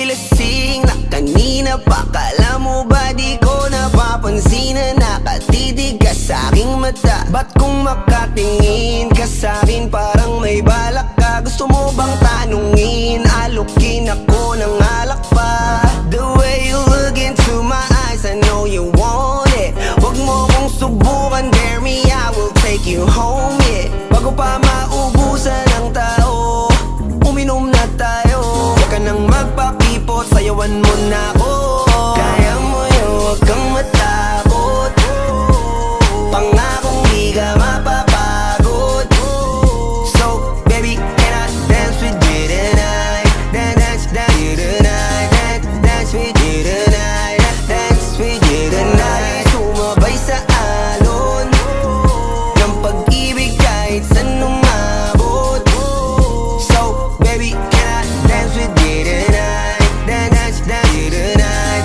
ako'y lasing na kanina pa. Kala mo ba di ko napapansin na nakatitig ka sa'king mata? Ba't kung makatingin ka sa'kin parang may balak ka? Gusto mo bang tanungin? Alukin ako ng alak pa. The way you look into my eyes, I know you want it. Huwag mo kong subukan, dare me, I will take you home, yeah. Bago pa maubusan ng tao, uminom na tayo. Huwag ka nang magpakipot, sayawan mo na ako. Kaya mo yun, huwag kang matakot. Pangakong di ka mapapagod. So, baby, can I dance with you tonight? Dance, dance you tonight. Dance with you tonight. Dance with you tonight. Sumabay sa alon ng pag-ibig kahit saan umabot. So, baby, can I dance with you tonight? Dance, dance you tonight.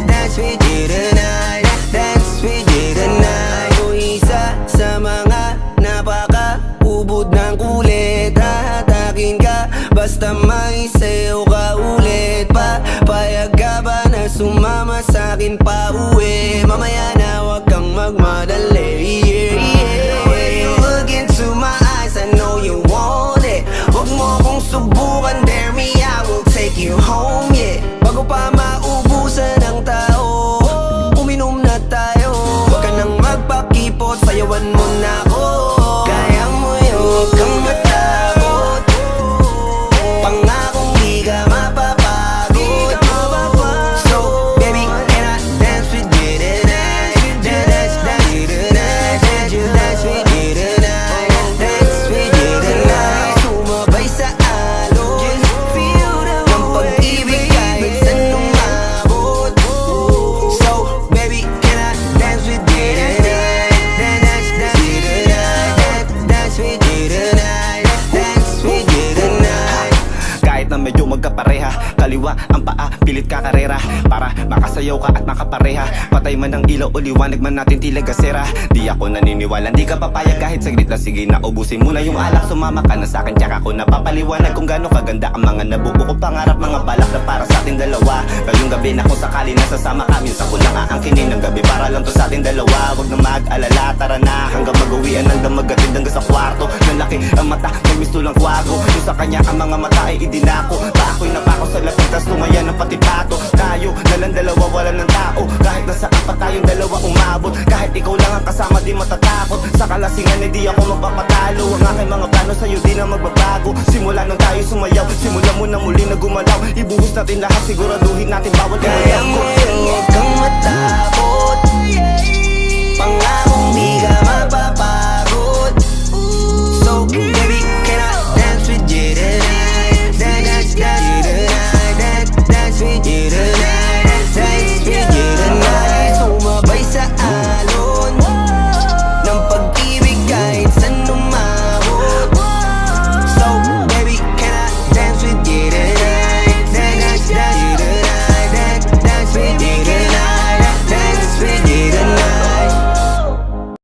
Dance with you tonight. Dance with you tonight. O isa sa mga napaka-ubod ng kulit. Hahatakin ka basta may sayo ka ulit pa. Payag ka ba na sumama sa'kin pa uwi? Mamaya na wag kang magmadali, yeah, yeah. The way you look into my eyes, I know you want it. Huwag mo kong subukan, dare me, I will take you home, yeah. Bago pa maubusan ng tao, uminom na tayo. Huwag ka nang magpakipot, sayawan mo na ako. Kaya mo yun, huwag kang matakot. Pangakong di ka mapapagod. So, baby, can I dance with you tonight? Dance, dance you tonight. Dance with you tonight. Dance with you tonight. Sumabay sa alon ng pag-ibig kahit saan umabot. So, baby, can I dance with you tonight? Dance, dance you tonight. Dance with you tonight. Dance with you tonight. Kahit na medyo magkapareha, kaliwa ang paa, pilit ka karera para makasayaw ka at makapareha. Patay man ang ilaw o liwanag man natin tila gasera. Di ako naniniwala, di ka papayag kahit saglit na. Sige na, ubusin mo na yung alak. Sumama ka na sa'kin, tsaka ko napapaliwanag kung gaano kaganda ang mga nabuo ko pangarap. Mga balak na para sa ating dalawa. Ngayong gabi na kung sakali nasasama ka, minsan ko lang aangkinin ng gabi para lang to sa ating dalawa. Huwag na mag-alala, tara na hanggang mag-uwian ng damagatid hanggang sa kwarto. Nalaki ang mata, may misto lang kwago. Yung sa kanya ang mga mata ay idinako. Ako'y napako sa lating, tas tumaya ng pati pato. Tayo nalang dalawa, wala ng tao. Kahit nasaan pa tayong dalawa umabot. Kahit ikaw lang ang kasama, di matatakot. Sa kalasingan, hindi ako magpapatalo. Ang aking mga plano sa'yo, di na magbabago. Simula nang tayo sumayaw, simula mo na muli na gumalaw. Ibuhos natin lahat, siguraduhin natin bawal. Kaya mo yun, huwag kang matakot. Pangakong